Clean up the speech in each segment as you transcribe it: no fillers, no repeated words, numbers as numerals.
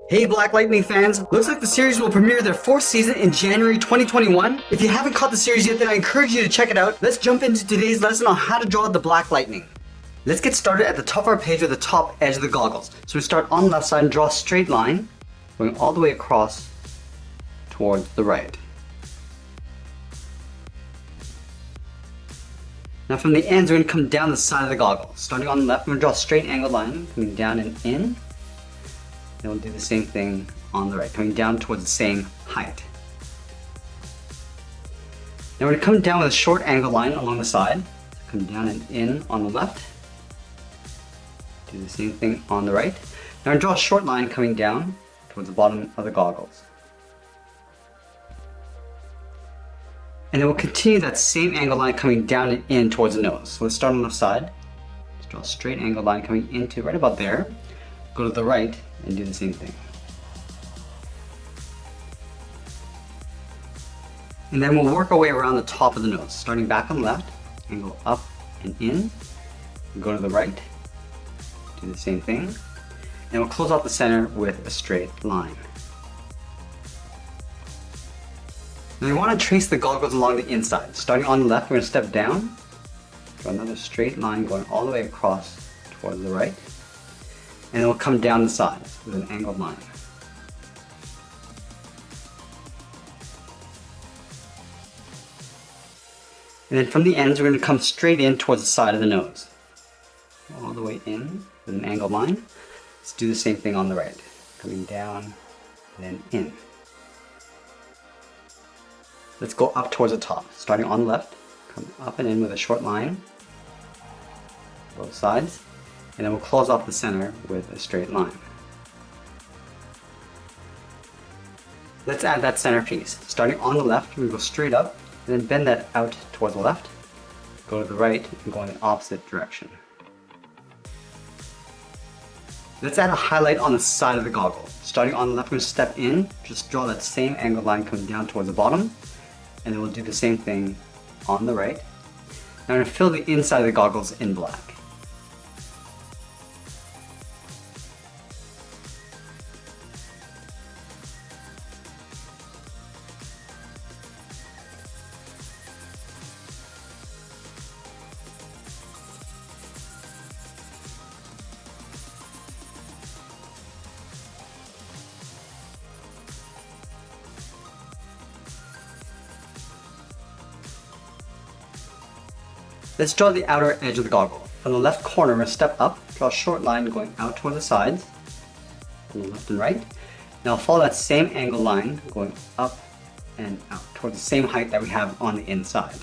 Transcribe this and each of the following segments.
Hey Black Lightning fans, looks like the series will premiere their 4th season in January 2021. If you haven't caught the series yet, then I encourage you to check it out. Let's jump into today's lesson on how to draw the Black Lightning. Let's get started at the top of our page with the top edge of the goggles. So we start on the left side and draw a straight line, going all the way across towards the right. Now from the ends, we're going to come down the side of the goggle. Starting on the left, we're going to draw a straight angled line, coming down and in. Then we'll do the same thing on the right, coming down towards the same height. Now we're going to come down with a short angled line along the side. Come down and in on the left. Do the same thing on the right. Now we're going to draw a short line coming down towards the bottom of the goggles. And then we'll continue that same angled line coming down and in towards the nose. So let's start on the left side. Let's draw a straight angled line coming into right about there. Go to the right and do the same thing. And then we'll work our way around the top of the nose. Starting back on the left, angle up and in. Go to the right, do the same thing. And we'll close off the center with a straight line. Now we want to trace the goggles along the inside. Starting on the left, we're going to step down, draw another straight line going all the way across towards the right. And then we'll come down the sides with an angled line. And then from the ends, we're going to come straight in towards the side of the nose. All the way in with an angled line. Let's do the same thing on the right. Coming down and then in. Let's go up towards the top. Starting on the left, come up and in with a short line. Both sides. And then we'll close off the center with a straight line. Let's add that center piece. Starting on the left, we go straight up, and then bend that out towards the left, go to the right, and go in the opposite direction. Let's add a highlight on the side of the goggle. Starting on the left, we're going to step in, just draw that same angled line coming down towards the bottom, and then we'll do the same thing on the right. Now I'm going to fill the inside of the goggles in black. Let's draw the outer edge of the goggle. From the left corner, we're going to step up, draw a short line going out toward the sides, on the left and right. Now follow that same angled line going up and out towards the same height that we have on the inside.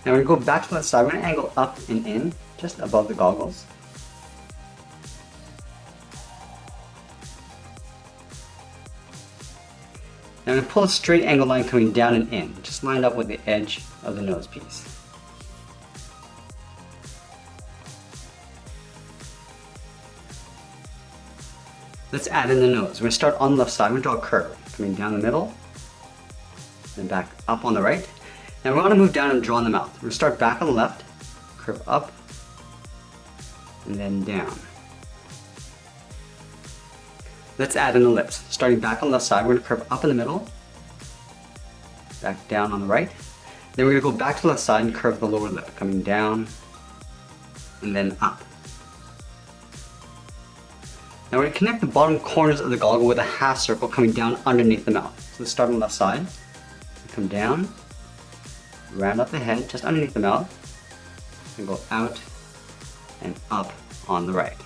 Now we're going to go back to the side. We're going to angle up and in, just above the goggles. Now I'm going to pull a straight angle line coming down and in, just lined up with the edge of the nose piece. Let's add in the nose. We're going to start on the left side. We're going to draw a curve coming down the middle, then back up on the right. Now we're going to move down and draw in the mouth. We're going to start back on the left, curve up, and then down. Let's add in the lips. Starting back on the left side, we're going to curve up in the middle, back down on the right. Then we're going to go back to the left side and curve the lower lip, coming down and then up. Now we're going to connect the bottom corners of the goggle with a half circle coming down underneath the mouth. So let's start on the left side, come down, round up the head just underneath the mouth, and go out and up on the right.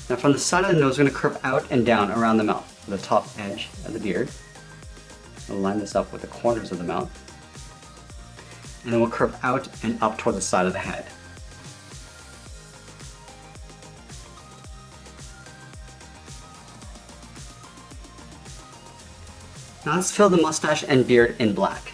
Now from the side of the nose, we're going to curve out and down around the mouth, to the top edge of the beard. We'll line this up with the corners of the mouth. And then we'll curve out and up toward the side of the head. Now let's fill the mustache and beard in black.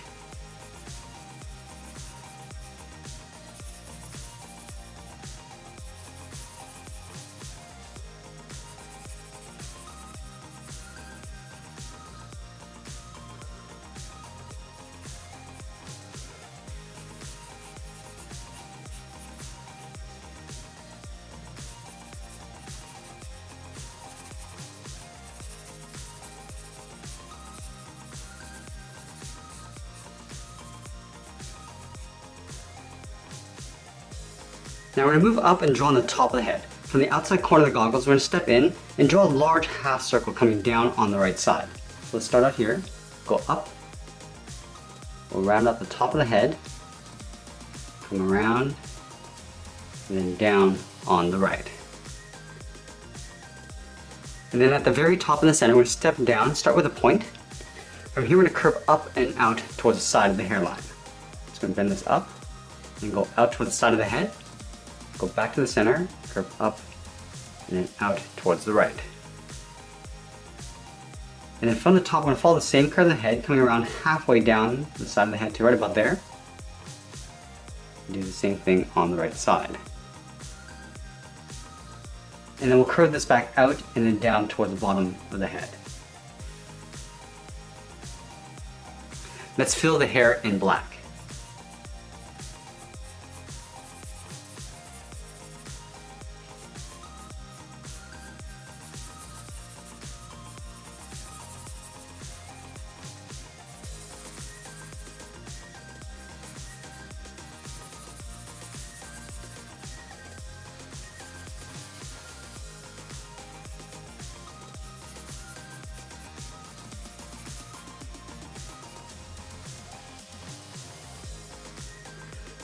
Now we're going to move up and draw on the top of the head. From the outside corner of the goggles, we're going to step in and draw a large half circle coming down on the right side. So let's start out here, go up, we'll round out the top of the head, come around, and then down on the right. And then at the very top of the center, we're going to step down, start with a point. From here, we're going to curve up and out towards the side of the hairline. Just going to bend this up, and go out towards the side of the head, go back to the center, curve up, and then out towards the right. And then from the top, we're going to follow the same curve of the head, coming around halfway down the side of the head to right about there. Do the same thing on the right side. And then we'll curve this back out and then down towards the bottom of the head. Let's fill the hair in black.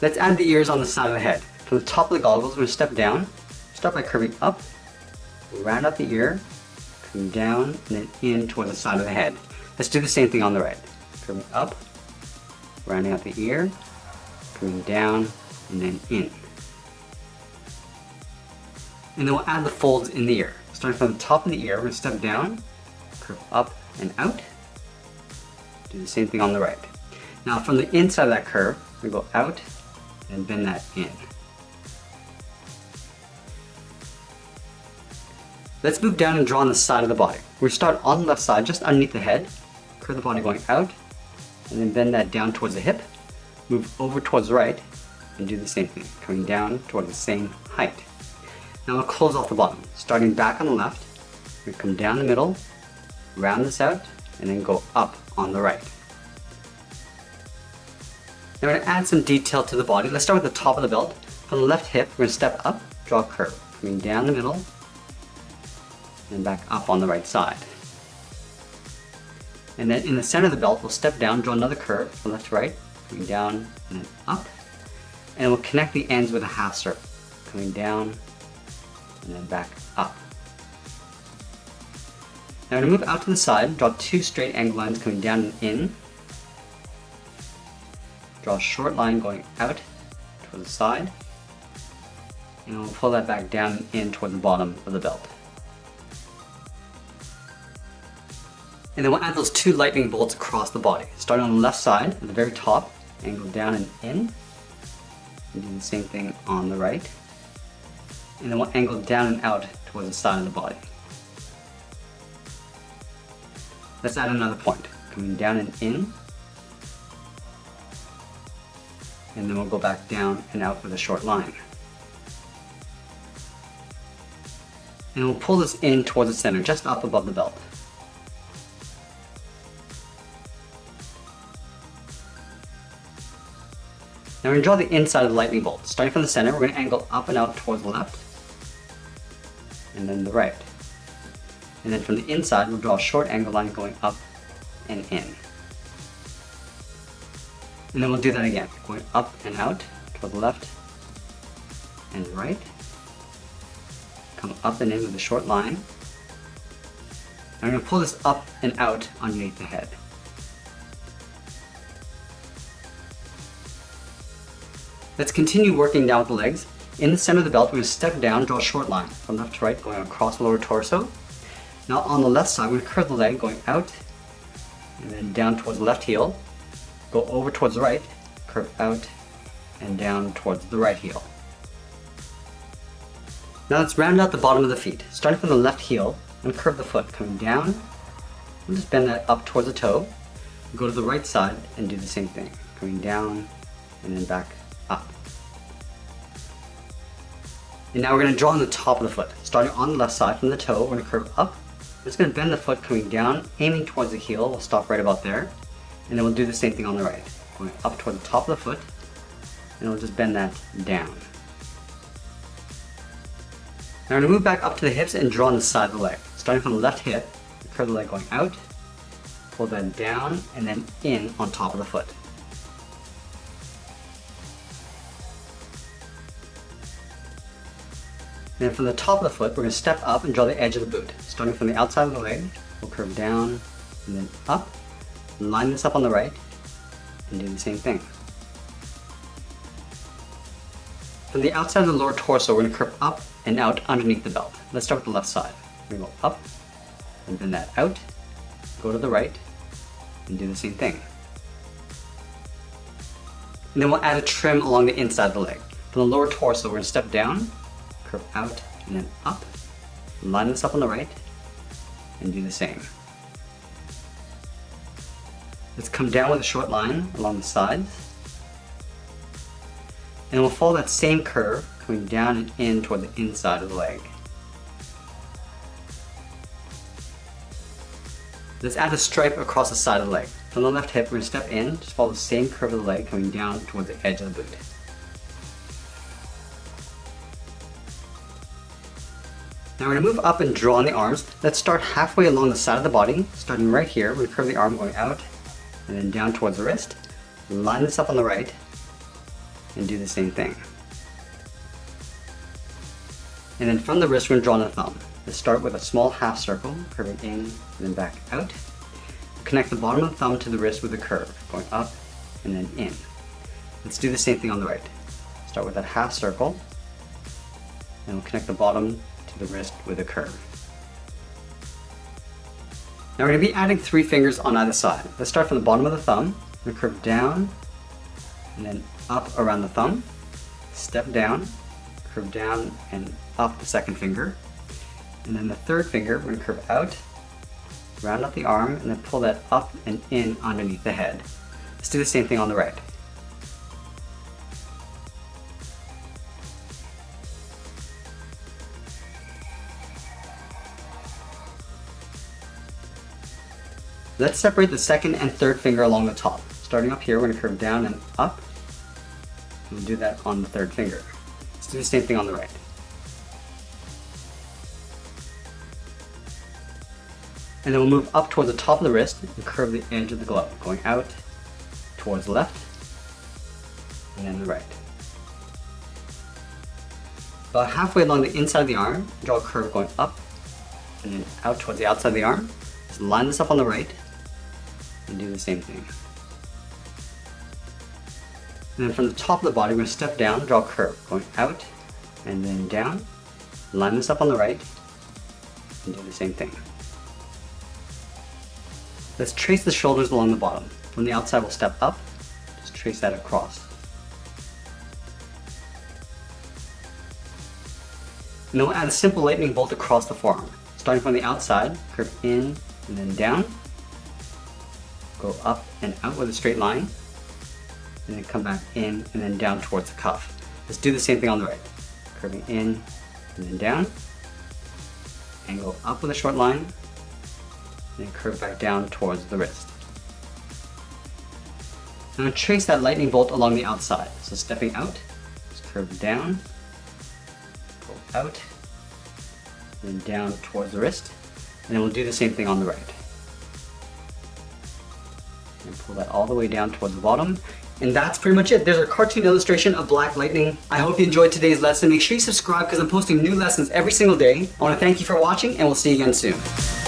Let's add the ears on the side of the head. From the top of the goggles, we're going to step down. Start by curving up, round out the ear, come down, and then in towards the side of the head. Let's do the same thing on the right. Curving up, rounding out the ear, coming down, and then in. And then we'll add the folds in the ear. Starting from the top of the ear, we're going to step down, curve up and out. Do the same thing on the right. Now from the inside of that curve, we go out and bend that in. Let's move down and draw on the side of the body. We start on the left side, just underneath the head, curve the body going out, and then bend that down towards the hip, move over towards the right, and do the same thing, coming down towards the same height. Now we'll close off the bottom. Starting back on the left, we come down the middle, round this out, and then go up on the right. Now we're going to add some detail to the body. Let's start with the top of the belt. From the left hip, we're going to step up, draw a curve, coming down the middle, and back up on the right side. And then in the center of the belt, we'll step down, draw another curve from left to right, coming down and then up. And we'll connect the ends with a half circle, coming down and then back up. Now we're going to move out to the side, draw two straight angle lines coming down and in. Draw a short line going out towards the side, and we'll pull that back down and in toward the bottom of the belt. And then we'll add those two lightning bolts across the body. Starting on the left side, at the very top, angle down and in, and do the same thing on the right. And then we'll angle down and out towards the side of the body. Let's add another point, coming down and in, and then we'll go back down and out with a short line. And we'll pull this in towards the center, just up above the belt. Now we're going to draw the inside of the lightning bolt. Starting from the center, we're going to angle up and out towards the left, and then the right. And then from the inside, we'll draw a short angle line going up and in. And then we'll do that again, going up and out toward the left and right. Come up and in with a short line. And I'm going to pull this up and out underneath the head. Let's continue working down with the legs. In the center of the belt, we're going to step down, draw a short line from left to right, going across the lower torso. Now on the left side, we're going to curve the leg, going out and then down towards the left heel. Go over towards the right, curve out and down towards the right heel. Now let's round out the bottom of the feet. Starting from the left heel, and curve the foot, coming down. We'll just bend that up towards the toe. Go to the right side and do the same thing, coming down and then back up. And now we're going to draw on the top of the foot. Starting on the left side from the toe, we're going to curve up. We're just going to bend the foot coming down, aiming towards the heel. We'll stop right about there. And then we'll do the same thing on the right. Going up toward the top of the foot, and we'll just bend that down. Now I'm going to move back up to the hips and draw on the side of the leg. Starting from the left hip, curve the leg going out, pull that down, and then in on top of the foot. And then from the top of the foot, we're going to step up and draw the edge of the boot. Starting from the outside of the leg, we'll curve down and then up, line this up on the right, and do the same thing. From the outside of the lower torso, we're going to curve up and out underneath the belt. Let's start with the left side. We're going to go up, and bend that out, go to the right, and do the same thing. And then we'll add a trim along the inside of the leg. From the lower torso, we're going to step down, curve out, and then up, line this up on the right, and do the same. Let's come down with a short line along the sides. And we'll follow that same curve, coming down and in toward the inside of the leg. Let's add a stripe across the side of the leg. From the left hip, we're going to step in, just follow the same curve of the leg, coming down towards the edge of the boot. Now we're going to move up and draw on the arms. Let's start halfway along the side of the body. Starting right here, we curve the arm going out, and then down towards the wrist. Line this up on the right, and do the same thing. And then from the wrist, we're going to draw on the thumb. Let's start with a small half circle, curving in and then back out. Connect the bottom of the thumb to the wrist with a curve, going up and then in. Let's do the same thing on the right. Start with that half circle, and we'll connect the bottom to the wrist with a curve. Now we're going to be adding 3 fingers on either side. Let's start from the bottom of the thumb, and curve down, and then up around the thumb, step down, curve down and up the second finger, and then the third finger we're going to curve out, round out the arm, and then pull that up and in underneath the head. Let's do the same thing on the right. Let's separate the second and third finger along the top. Starting up here, we're going to curve down and up. We'll do that on the third finger. Let's do the same thing on the right. And then we'll move up towards the top of the wrist and curve the edge of the glove, going out towards the left and then the right. About halfway along the inside of the arm, draw a curve going up and then out towards the outside of the arm. Just line this up on the right and do the same thing. And then from the top of the body, we're going to step down, draw a curve, going out and then down. Line this up on the right and do the same thing. Let's trace the shoulders along the bottom. From the outside, we'll step up, just trace that across. And then we'll add a simple lightning bolt across the forearm. Starting from the outside, curve in and then down, go up and out with a straight line, and then come back in and then down towards the cuff. Let's do the same thing on the right. Curving in and then down, and go up with a short line, and then curve back down towards the wrist. I'm going to trace that lightning bolt along the outside. So stepping out, just curve down, go out, then down towards the wrist, and then we'll do the same thing on the right. And pull that all the way down towards the bottom. And that's pretty much it. There's a cartoon illustration of black lightning. I hope you enjoyed today's lesson. Make sure you subscribe because I'm posting new lessons every single day. I want to thank you for watching and we'll see you again soon.